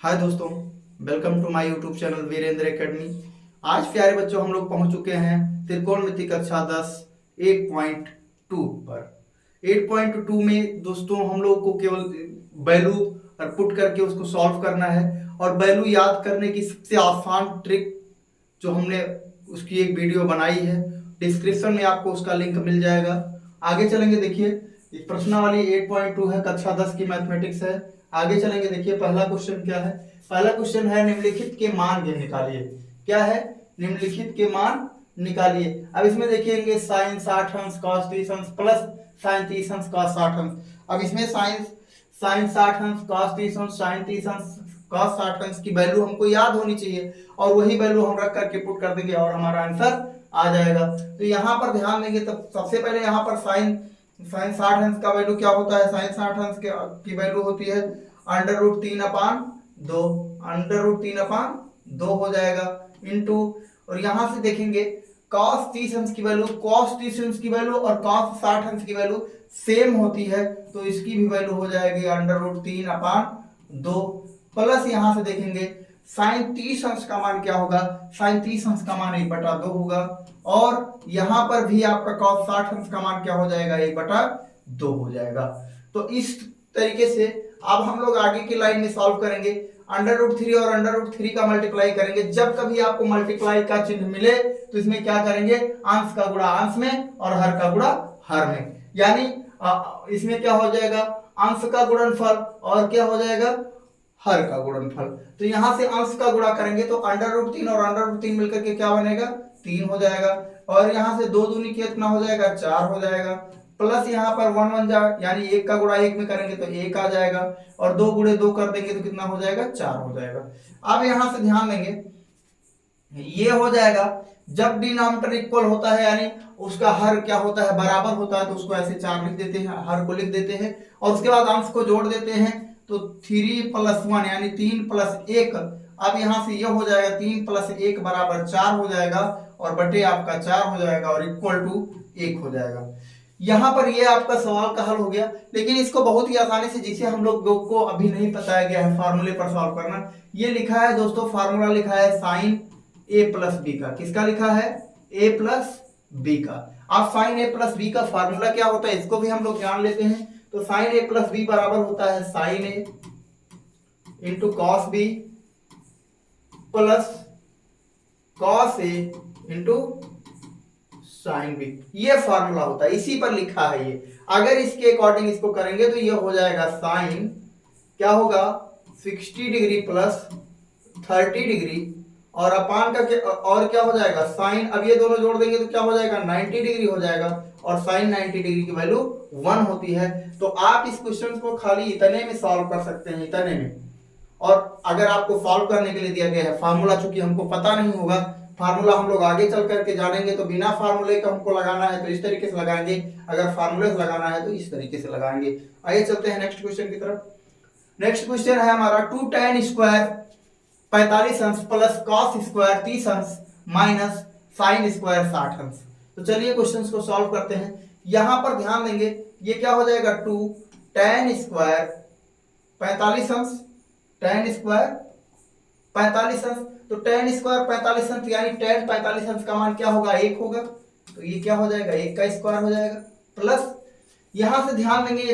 हाय दोस्तों, welcome to my YouTube channel Virendra academy. आज प्यारे बच्चों हम लोग पहुंच चुके हैं त्रिकोणमिति कक्षा 10 8.2 पर। 8.2 में दोस्तों हम लोग को केवल वैल्यू और पुट करके उसको सॉल्व करना है। और वैल्यू याद करने की सबसे आसान ट्रिक जो हमने उसकी एक वीडियो बनाई है, डिस्क्रिप्शन में आपको उसका लिंक मिल जाएगा। आगे चलेंगे, देखिए प्रश्नावली 8.2 है, कक्षा 10 की मैथमेटिक्स है। आगे चलेंगे, देखिए पहला क्वेश्चन क्या है। पहला क्वेश्चन है निम्नलिखित के मान ये निकालिए। क्या है? निम्नलिखित के मान निकालिए। अब इसमें देखेंगे साइन 60 अंश कॉस 30 अंश प्लस साइन 30 अंश कॉस 60 अंश। अब इसमें साइन 60 अंश कॉस 30 अंश साइन 30 अंश कॉस 60 अंश की वैल्यू हमको याद होनी चाहिए और वही वैल्यू हम रख करके पुट कर देंगे और हमारा आंसर आ जाएगा। तो यहाँ पर ध्यान देंगे, तब सबसे पहले यहाँ पर साइन 60 अंश का वैल्यू क्या होता है? साइन 60 अंश की वैल्यू होती है अंडर रूट 3/2। अंडर रूट 3/2 हो जाएगा इंटू, और यहां से देखेंगे cos 30 अंश की वैल्यू, cos 30 अंश की वैल्यू और cos 60 अंश की वैल्यू सेम होती है, तो इसकी भी वैल्यू हो जाएगी अंडर रूट 3/2 प्लस यहां से देखेंगे साइन 30 अंश का मान क्या होगा? साइन 30 अंश का मान 1/2 होगा, और यहां पर भी आपका cos 60 अंश का मान क्या हो जाएगा? 1/2 हो जाएगा। तो इस तरीके से अब हम लोग आगे की लाइन में सॉल्व करेंगे। अंडर रूट 3 और अंडर रूट 3 का मल्टीप्लाई करेंगे। जब कभी आपको मल्टीप्लाई का चिन्ह मिले तो इसमें क्या करेंगे? अंश का गुणा अंश में और हर का गुणा हर में, यानी इसमें क्या हो जाएगा? अंश का गुणनफल और क्या हो जाएगा? हर का गुणनफल। तो यहां से अंश का गुणा करेंगे तो अंडर रूट 3 और अंडर रूट 3 मिलकर के क्या बनेगा? 3 हो जाएगा, और यहां से 2 दूनी कितना हो जाएगा? 4 हो जाएगा, प्लस यहाँ पर 1 1 जा, यानी 1 का गुणा 1 में करेंगे तो 1 आ जाएगा, और 2 गुणे 2 कर देंगे तो कितना हो जाएगा? 4 हो जाएगा। अब यहां से ध्यान देंगे, ये हो जाएगा जब डिनोमिनेटर इक्वल होता है, यानी उसका हर क्या होता है? बराबर होता है, तो उसको ऐसे 4 लिख देते हैं, हर को लिख देते हैं, और उसके बाद अंश को जोड़ देते हैं, तो 3 + 1 यानी 3 + 1। अब यहां से ये हो जाएगा 3 + 1 = 4 हो जाएगा, और बटे आपका 4 हो जाएगा, और इक्वल टू 1 हो जाएगा। यहां पर ये आपका सवाल का हल हो गया। लेकिन इसको बहुत ही आसानी से, जिसे हम लोग को अभी नहीं बताया गया है फार्मूले पर सॉल्व करना, ये लिखा है दोस्तों, फार्मूला लिखा है साइन a + b का। किसका लिखा है? a + b का। अब साइन a + b का फार्मूला क्या होता है इसको भी हम लोग जान लेते हैं। तो साइन a + b बराबर होता है sine a into cos b plus cos a into sine B. ये फार्मूला होता है, इसी पर लिखा है ये। अगर इसके अकॉर्डिंग इसको करेंगे तो ये हो जाएगा साइन क्या होगा? 60 डिग्री प्लस 30 डिग्री, और अपान का क्या, और क्या हो जाएगा? साइन, अब ये दोनों जोड़ देंगे तो क्या हो जाएगा? 90 डिग्री हो जाएगा, और साइन 90 डिग्री की वैल्यू 1 होती है। तो आप इस क्वेश्चन को खाली इतने में सॉल्व कर सकते हैं, इतने में। और अगर आपको सॉल्व करने के लिए दिया गया है फार्मूला, चूंकि हमको पता नहीं होगा, फार्मूला हम लोग आगे चल करके जानेंगे, तो बिना फार्मूले का हमको लगाना है तो इस तरीके से लगाएंगे, अगर फार्मूले से लगाना है तो इस तरीके से लगाएंगे। आइए चलते हैं नेक्स्ट क्वेश्चन की तरफ। नेक्स्ट क्वेश्चन है हमारा 2 tan स्क्वायर 45 अंश प्लस कॉस स्क्वायर 30 अंश माइनस साइन स्क्वायर 60 अंश। तो चलिए क्वेश्चंस को सॉल्व करते हैं। यहां पर ध्यान देंगे, ये क्या हो जाएगा? 2 tan स्क्वायर 45 अंश, tan स्क्वायर 45 अंश, तो tan स्क्वायर 45 अंश यानी tan 45 अंश का मान क्या होगा? 1 होगा, तो ये क्या हो जाएगा? 1 का स्क्वायर हो जाएगा, प्लस यहां से ध्यान देंगे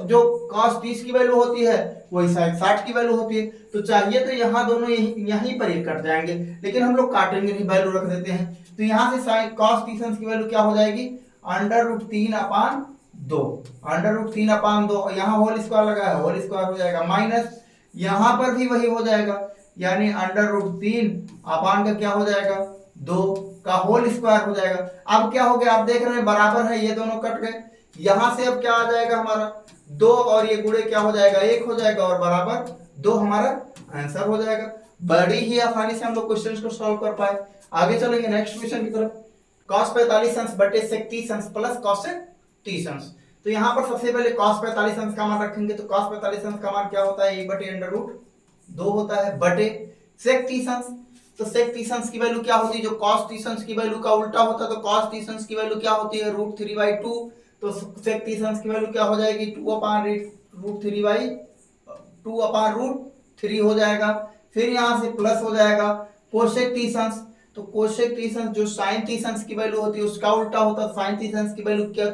जो cos 30 की वैल्यू होती है वही sin 60 की वैल्यू होती है, तो चाहिए तो यहाँ दोनों यहीं पर ये कट जाएंगे, लेकिन हम लोग काटेंगे नहीं, वैल्यू रख देते हैं। तो यहाँ से sin cos 30 अंश की वैल्यू क्या हो जाएगी? अंडर रूट 3/2, अंडर रूट 3/2, यहाँ होल स्क्वायर लगा है, होल स्क्वायर हो जाएगा, माइनस यहाँ पर भी वही हो जाएगा, यानी अंडर रूट 3 अपान का क्या हो जाएगा? 2 का होल स्क्वायर हो जाएगा। अब क्या हो गया? आप देख रहे हैं बराबर है, ये दोनों कट गए। यहां से अब क्या आ जाएगा हमारा? 2 और ये गुणे क्या हो जाएगा? 1 हो जाएगा, और बराबर 2 हमारा आंसर हो जाएगा। बड़ी ही आसानी से हम लोग क्वेश्चन को सॉल्व कर पाए। आगे चलेंगे नेक्स्ट क्वेश्चन की तरफ। cos 45 अंश बटे sec 30 अंश प्लस cos 30 अंश। तो यहाँ पर सबसे पहले cos 45 अंश का मान रखेंगे, तो cos 45 अंश का मान क्या होता है? 1/√2 होता है, बटे sec 30 अंश। तो sec 30 अंश की वैल्यू क्या होती है? जो cos 30 अंश की वैल्यू का उल्टा होता है, तो cos 30 अंश की वैल्यू क्या होती है? √3/2। तो sec 30 अंश की वैल्यू क्या हो जाएगी? 2/√3/2 √3/2 3 हो जाएगा। फिर यहाँ से प्लस हो जाएगा कोसेक तीसंस, तो कोसेक तीसंस जो साइन तीसंस की वैल्यू होती है उसका उल्टा होता है। साइन तीसंस की वैल्यू क्या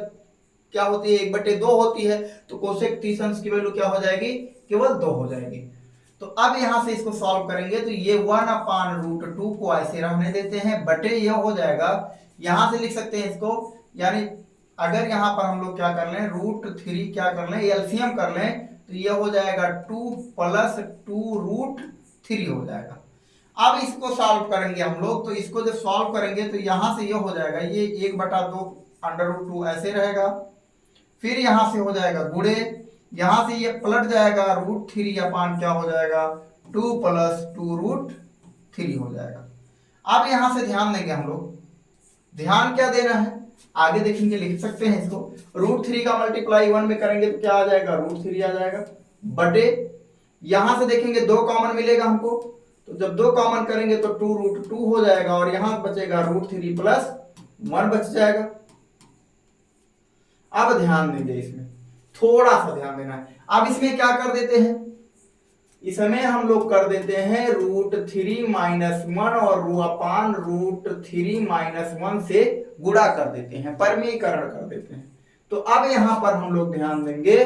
क्या होती है, 1/2 होती है, तो कोसेक तीसंस की वैल्यू क्या हो जाएगी, केवल 2 हो जाएगी। तो अब यहां से इसको सॉल्व करेंगे तो ये 1/√2 को ऐसे रहने देते हैं, बटे ये हो जाएगा, यहां से लिख सकते हैं इसको, यानी अगर यहां पर हम लोग क्या कर लें, √3 क्या कर लें, एलसीएम कर लें, तो ये हो जाएगा 2 + 2√3 हो जाएगा। अब इसको सॉल्व करेंगे हम लोग, तो इसको जब सॉल्व करेंगे तो यहां से ये हो जाएगा, ये 1/2 √2 ऐसे रहेगा। फिर यहां से हो जाएगा गुणे, यहां से ये पलट जाएगा, √3 क्या हो जाएगा, 2 + 2√3 हो जाएगा। अब यहां से ध्यान देंगे हम लोग, ध्यान क्या देना है आगे देखेंगे, लिख सकते हैं इसको, √3 का मल्टीप्लाई 1 में करेंगे तो क्या आ जाएगा, √3 आ जाएगा, बटे यहां से देखेंगे 2 कॉमन मिलेगा हमको, तो जब 2 कॉमन करेंगे तो 2√2 हो जाएगा, और यहां बचेगा √3 + 1 बच जाएगा। अब ध्यान देंगे, इसमें थोड़ा सा ध्यान देना है। अब इसमें क्या कर देते हैं, इसमें हम लोग कर देते हैं √3 - 1 और √3 - 1 से गुणा कर देते हैं, परमीकरण कर देते हैं। तो अब यहां पर हम लोग ध्यान देंगे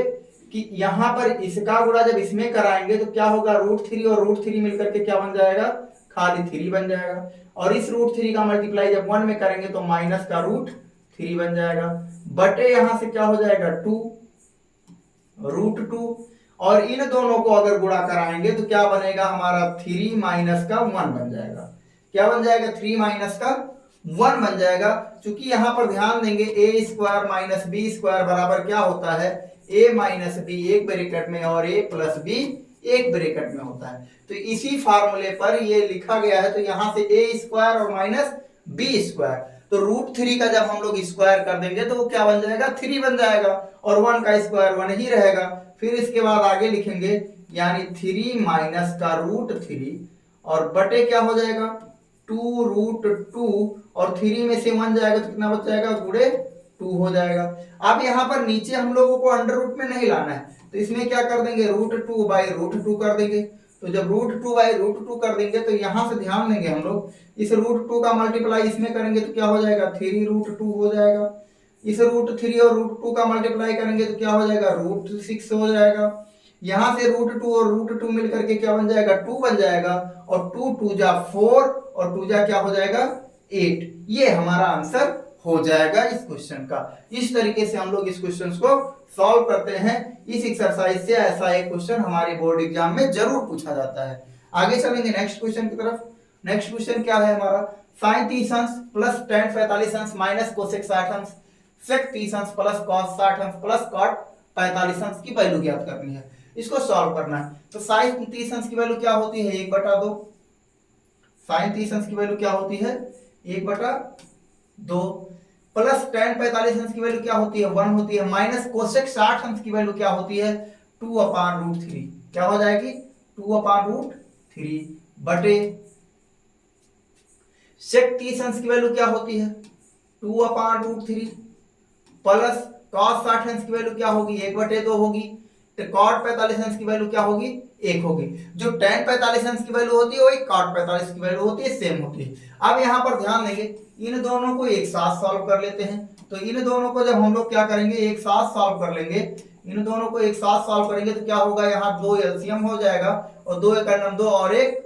कि यहां पर इसका गुणा जब इसमें कराएंगे तो क्या होगा, √3 और √3 मिलकर के क्या बन जाएगा, खाली 3 बन जाएगा, और इस √3 का मल्टीप्लाई जब 1 में करेंगे तो माइनस का √3 बन जाएगा, बटे यहां से क्या हो जाएगा 2 √2, और इन दोनों को अगर गुणा कराएंगे तो क्या बनेगा हमारा 3 - 1 बन जाएगा। क्या बन जाएगा, 3 - 1 बन जाएगा। क्योंकि यहां पर ध्यान देंगे a² - b² बराबर क्या होता है, a - b एक ब्रैकेट में और a + b एक ब्रैकेट में होता है। तो इसी फार्मूले पर ये लिखा गया है, तो यहां से a² और -b², तो √3 का जब हम लोग स्क्वायर कर देंगे तो वो क्या बन जाएगा, 3 बन जाएगा, और 1 का स्क्वायर 1 ही रहेगा। फिर इसके बाद आगे लिखेंगे, यानी 3 - का √3 और बटे क्या हो जाएगा 2√2, और 3 में से 1 जाएगा तो कितना बच जाएगा, गुणे 2 हो जाएगा। अब यहाँ पर नीचे हम लोगों को अंडर रूट में नहीं लाना है, तो इसमें क्या कर देंगे, √2/√2 कर देंगे। तो जब √2/√2 कर देंगे तो यहां से ध्यान देंगे हम लोग, इस √2 का मल्टीप्लाई इसमें करेंगे तो क्या हो जाएगा, 3√2 हो जाएगा। इस √3 और √2 का मल्टीप्लाई करेंगे तो क्या हो जाएगा, √6 हो जाएगा। यहां से √2 और √2 मिलकर के क्या बन जाएगा, 2 बन जाएगा, और 2 × 2 = 4 और 2 × क्या हो जाएगा 8। ये हमारा आंसर हो जाएगा इस क्वेश्चन का। इस तरीके से हम लोग इस क्वेश्चन को सॉल्व करते हैं। इस एक्सरसाइज से ऐसा एक क्वेश्चन हमारे बोर्ड एग्जाम में जरूर पूछा जाता है। आगे चलेंगे नेक्स्ट क्वेश्चन की तरफ। नेक्स्ट क्वेश्चन क्या है हमारा, sin 30 + tan 45 - cosec 60 sec 30 + cos 60 + cot 45 की वैल्यू ज्ञात करनी है, इसको सॉल्व करना है। तो sin 30 की वैल्यू क्या होती है, 1/2। sin 30 की वैल्यू क्या होती है, 1/2, प्लस tan 45 की वैल्यू क्या होती है, 1 होती है, माइनस कोसेक 60 की वैल्यू क्या होती है, 2/√3। क्या हो जाएगी, 2/√3 बटे सेक 30 की वैल्यू क्या होती है, 2/√3 प्लस cos 60 की वैल्यू क्या होगी, 1/2 होगी। तो cot 45 की वैल्यू क्या होगी, 1 होगी। जो tan 45 की वैल्यू होती है वही cot 45 की वैल्यू होती है, सेम होती है। अब यहाँ पर ध्यान देंगे, इन दोनों को एक साथ सॉल्व कर लेते हैं। तो इन दोनों को जब हम लोग क्या करेंगे, एक साथ सॉल्व कर लेंगे, इन दोनों को एक साथ सॉल्व करेंगे तो क्या होगा, यहाँ 2 एलसीएम हो जाएगा, और 2 का नम 2 और 1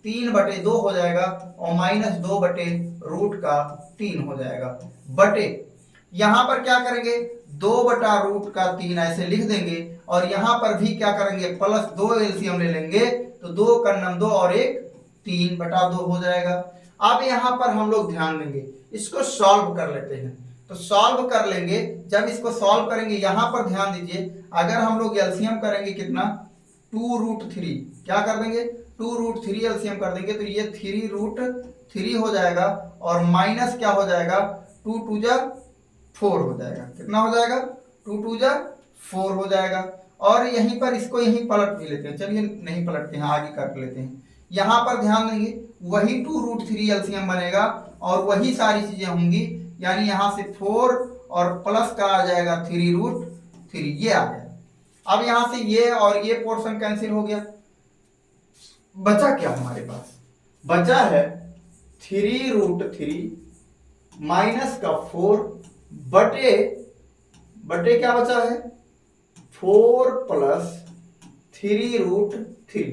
3/2 हो जाएगा, और -2/√3 हो जाएगा, बटे यहां पर क्या करेंगे, 2/√3 ऐसे लिख देंगे, और यहां पर भी क्या करेंगे, प्लस 2 एलसीएम ले लेंगे, तो 2 का नम 2 और 1 3/2 हो जाएगा। अब यहां पर हम लोग ध्यान देंगे, इसको सॉल्व कर लेते हैं। तो सॉल्व कर लेंगे, जब इसको सॉल्व करेंगे यहां पर ध्यान दीजिए, अगर हम लोग एलसीएम करेंगे कितना, 2√3, क्या कर देंगे, 2√3 एलसीएम कर देंगे, तो ये 3√3 हो जाएगा, और माइनस क्या हो जाएगा, 2 × 2 = 4 हो जाएगा। कितना हो जाएगा, 2 × 2 = 4 हो जाएगा। और यहीं पर इसको यहीं पलट भी लेते हैं, चलिए नहीं पलटते हैं, आगे कर लेते हैं। यहां पर ध्यान देंगे, वही 2√3 एलसीएम बनेगा, और वही सारी चीजें होंगी, यानी यहां से 4 और प्लस का आ जाएगा 3√3, ये आ गया। अब यहां से ये और ये पोर्शन कैंसिल हो गया, बचा क्या हमारे पास, बचा है 3√3 माइनस का 4 बटे बटे क्या बचा है 4 प्लस 3√3।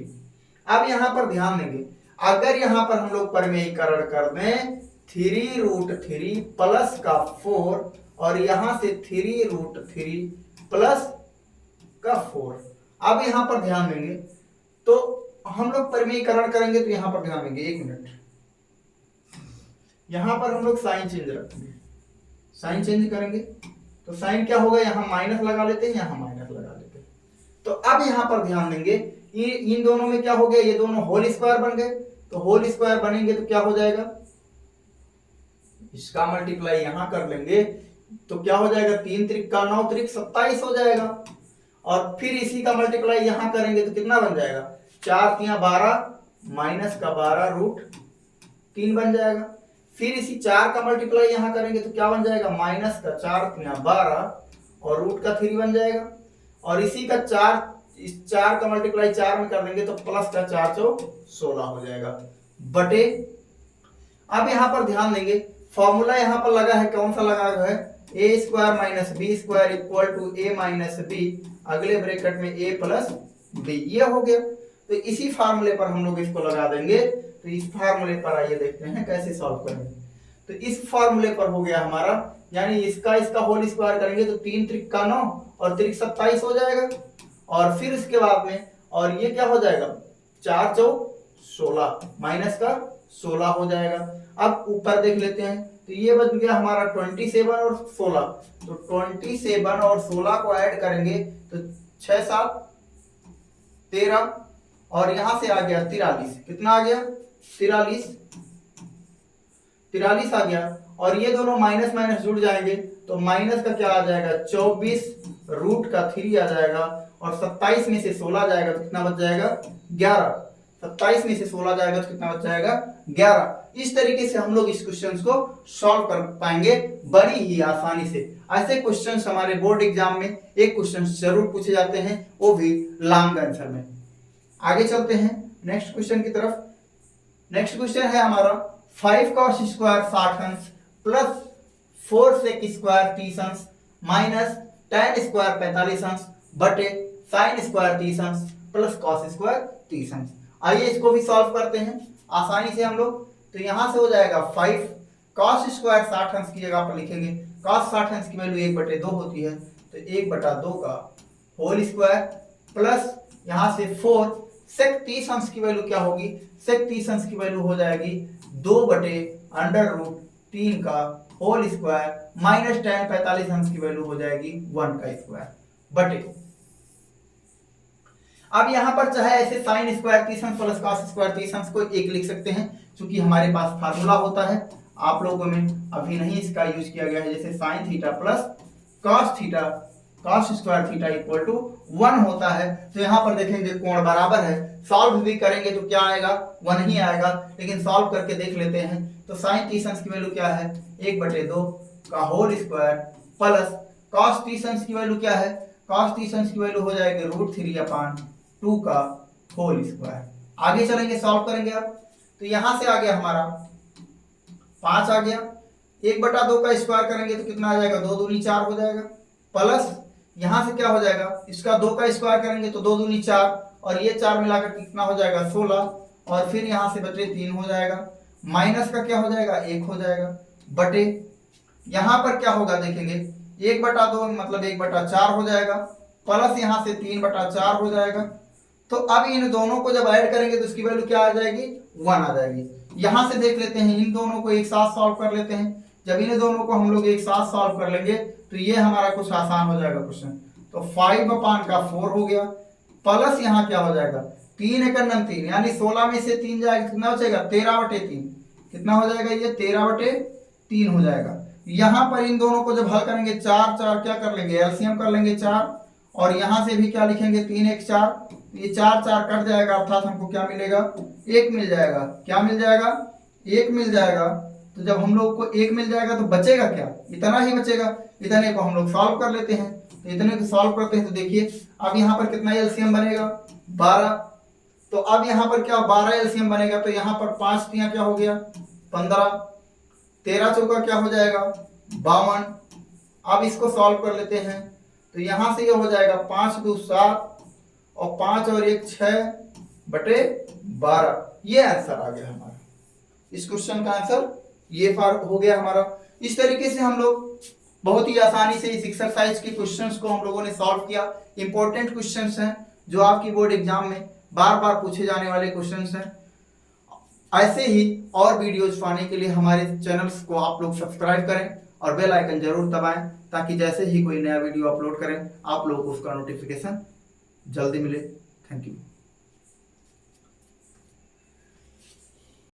अब यहां पर ध्यान देंगे, अगर यहां पर हम लोग परिमेयीकरण कर दें 3√3 प्लस का 4 और यहां से 3√3 प्लस का 4, अब यहां पर ध्यान देंगे तो हम लोग परिमेयीकरण करेंगे तो यहां पर ध्यान देंगे, 1 मिनट, यहां पर हम लोग साइन चेंज रखेंगे, साइन चेंज करेंगे तो साइन क्या होगा, यहां माइनस लगा लेते हैं, यहां माइनस लगा लेते हैं। तो अब यहां पर ध्यान देंगे इन दोनों में क्या हो गया, ये दोनों होल स्क्वायर बन गए, तो होल स्क्वायर बनेंगे तो क्या हो जाएगा, इसका मल्टीप्लाई यहां कर लेंगे तो क्या हो जाएगा, 3 त्रिक का 9 त्रिक 27 हो जाएगा, और फिर इसी का मल्टीप्लाई यहां करेंगे तो कितना बन जाएगा, 4 तिया 12 माइनस का 12√3 बन जाएगा। फिर इसी 4 का मल्टीप्लाई यहां करेंगे तो क्या बन जाएगा, माइनस का 4 तिया 12 और रूट का 3 बन जाएगा, और इसी का 4 इस 4 का मल्टीप्लाई 4 में कर देंगे तो प्लस का 4 चौक 16 हो जाएगा बटे। अब यहां पर ध्यान देंगे फॉर्मूला यहां पर लगा है, कौन सा लगा है, A square minus B square equal to A minus B, अगले ब्रैकेट में ए प्लस बी, ये हो गया। तो इसी फार्मूले पर हम लोग इसको लगा देंगे, तो इस फार्मूले पर आइए देखते हैं कैसे सॉल्व करेंगे। तो इस फार्मूले पर हो गया हमारा, यानी इसका होल स्क्वायर करेंगे तो 3 त्रिक का 9 और त्रिक 27 हो जाएगा, और फिर इसके बाद में और ये क्या हो जाएगा, 4 चौक 16 माइनस का 16 हो जाएगा। अब ऊपर देख लेते हैं तो ये बन गया हमारा 27 और 16, तो 27 और 16 को ऐड करेंगे तो 6 7 13 और यहां से आ गया 43, कितना आ गया 43 आ गया, और ये दोनों माइनस माइनस जुड़ जाएंगे तो माइनस का क्या आ जाएगा 24 रूट का 3 आ जाएगा, और 27 में से 16 जाएगा तो कितना बच जाएगा 11, 27 में से 16 जाएगा तो कितना बच जाएगा 11। इस तरीके से हम लोग इस क्वेश्चन को सॉल्व कर पाएंगे बड़ी ही आसानी से। ऐसे क्वेश्चंस हमारे बोर्ड एग्जाम में एक क्वेश्चन जरूर पूछे जाते हैं, वो भी लॉन्ग आंसर में। आगे चलते हैं नेक्स्ट क्वेश्चन की तरफ। नेक्स्ट क्वेश्चन है हमारा 5 cos स्क्वायर 60 अंश प्लस 4 sec स्क्वायर 30 अंश माइनस tan स्क्वायर 45 अंश बटे sin स्क्वायर 30 अंश प्लस cos स्क्वायर 30 अंश। आइए इसको भी सॉल्व करते हैं आसानी से हम लोग। तो यहां से हो जाएगा 5 cos स्क्वायर 60 अंश की जगह पर लिखेंगे, cos 60 अंश की वैल्यू 1/2 होती है, तो 1/2 का होल स्क्वायर प्लस यहां से 4 sec 30 अंश की वैल्यू क्या होगी, sec 30 अंश की वैल्यू हो जाएगी 2/√3 का होल स्क्वायर माइनस tan 45 अंश की वैल्यू हो जाएगी 1 का स्क्वायर बटे। अब यहां पर चाहे ऐसे sin स्क्वायर 30 अंश प्लस cos स्क्वायर 30 अंश को एक लिख सकते हैं, क्योंकि हमारे पास फार्मूला होता है, आप लोगों में अभी नहीं इसका यूज किया गया है, जैसे sin theta plus cos square theta equal to 1 होता है। तो यहाँ पर देखेंगे कोण बराबर है, सॉल्व भी करेंगे तो क्या आएगा 1 ही आएगा, लेकिन सॉल्व करके देख लेते हैं। तो sin 30 अंश की वैल्यू क्या है 1/2 का होल स्क्वायर प्लस cos 30 अंश की वैल्यू क्या है, cos 30 अंश की वैल्यू हो जाएगी √3/2 का होल स्क्वायर। आगे चलेंगे सॉल्व करेंगे अब। तो यहां से आ गया हमारा 5 आ गया, 1/2 का स्क्वायर करेंगे तो कितना आ जाएगा 2 दूनी 4 हो जाएगा, प्लस यहां से क्या हो जाएगा इसका 2 का स्क्वायर करेंगे तो 2 दूनी 4 और ये 4 मिलाकर कितना हो जाएगा 16, और फिर यहां से बचे 3 हो जाएगा, माइनस का क्या हो जाएगा 1 हो जाएगा बटे। यहां पर क्या होगा देखेंगे 1/2 मतलब 1/4 हो जाएगा, प्लस यहां से 3/4 हो जाएगा। तो अब इन दोनों को जब ऐड करेंगे तो इसकी वैल्यू क्या आ जाएगी 1 आ जाएगी। यहां से देख लेते हैं, इन दोनों को एक साथ सॉल्व कर लेते हैं। जब इन दोनों को हम लोग एक साथ सॉल्व कर लेंगे तो ये हमारा कुछ आसान हो जाएगा क्वेश्चन। तो 5/4 हो गया, प्लस यहाँ क्या हो जाएगा 3 × 3 यानी 16 में से 3 जाएगा, कितना बचेगा 13/3, कितना हो जाएगा ये 13/3 हो जाएगा। यहाँ पर इन दोनों को जब हल करेंगे 4 4 क्या कर लेंगे एलसीएम कर लेंगे 4, और यहाँ से भी क्या लिखेंगे 3 1 4, ये 4 4 कट जाएगा, अर्थात हमको क्या मिलेगा 1 मिल जाएगा। क्या मिल जाएगा 1 मिल जाएगा। तो जब हम लोग को 1 मिल जाएगा तो बचेगा क्या, इतना ही बचेगा। इतने को हम लोग सॉल्व कर लेते हैं। तो इतने को सॉल्व करते हैं तो देखिए अब यहाँ पर कितना एलसीएम बनेगा 12, तो अब यहाँ पर क्या 12 एलसीएम बनेगा, तो यहाँ पर 5 तियां क्या हो गया 15, 13 चौका क्या हो जाएगा 52। अब इसको सॉल्व कर लेते हैं, तो यहाँ से ये हो जाएगा 5 2 7 और 5 और 1 6/12। ये आंसर आ गया हमारा, इस क्वेश्चन का आंसर ये हो गया हमारा। इस तरीके से हम लोग बहुत ही आसानी से इस एक्सरसाइज के क्वेश्चंस को हम लोगों ने सॉल्व किया। इंपॉर्टेंट क्वेश्चंस हैं जो आपकी बोर्ड एग्जाम में बार बार पूछे जाने वाले क्वेश्चंस हैं। ऐसे ही और वीडियोज पाने के लिए हमारे चैनल्स को आप लोग सब्सक्राइब करें और बेल आइकन जरूर दबाएं, ताकि जैसे ही कोई नया वीडियो अपलोड करें आप लोगों को उसका नोटिफिकेशन जल्दी मिले। Thank you.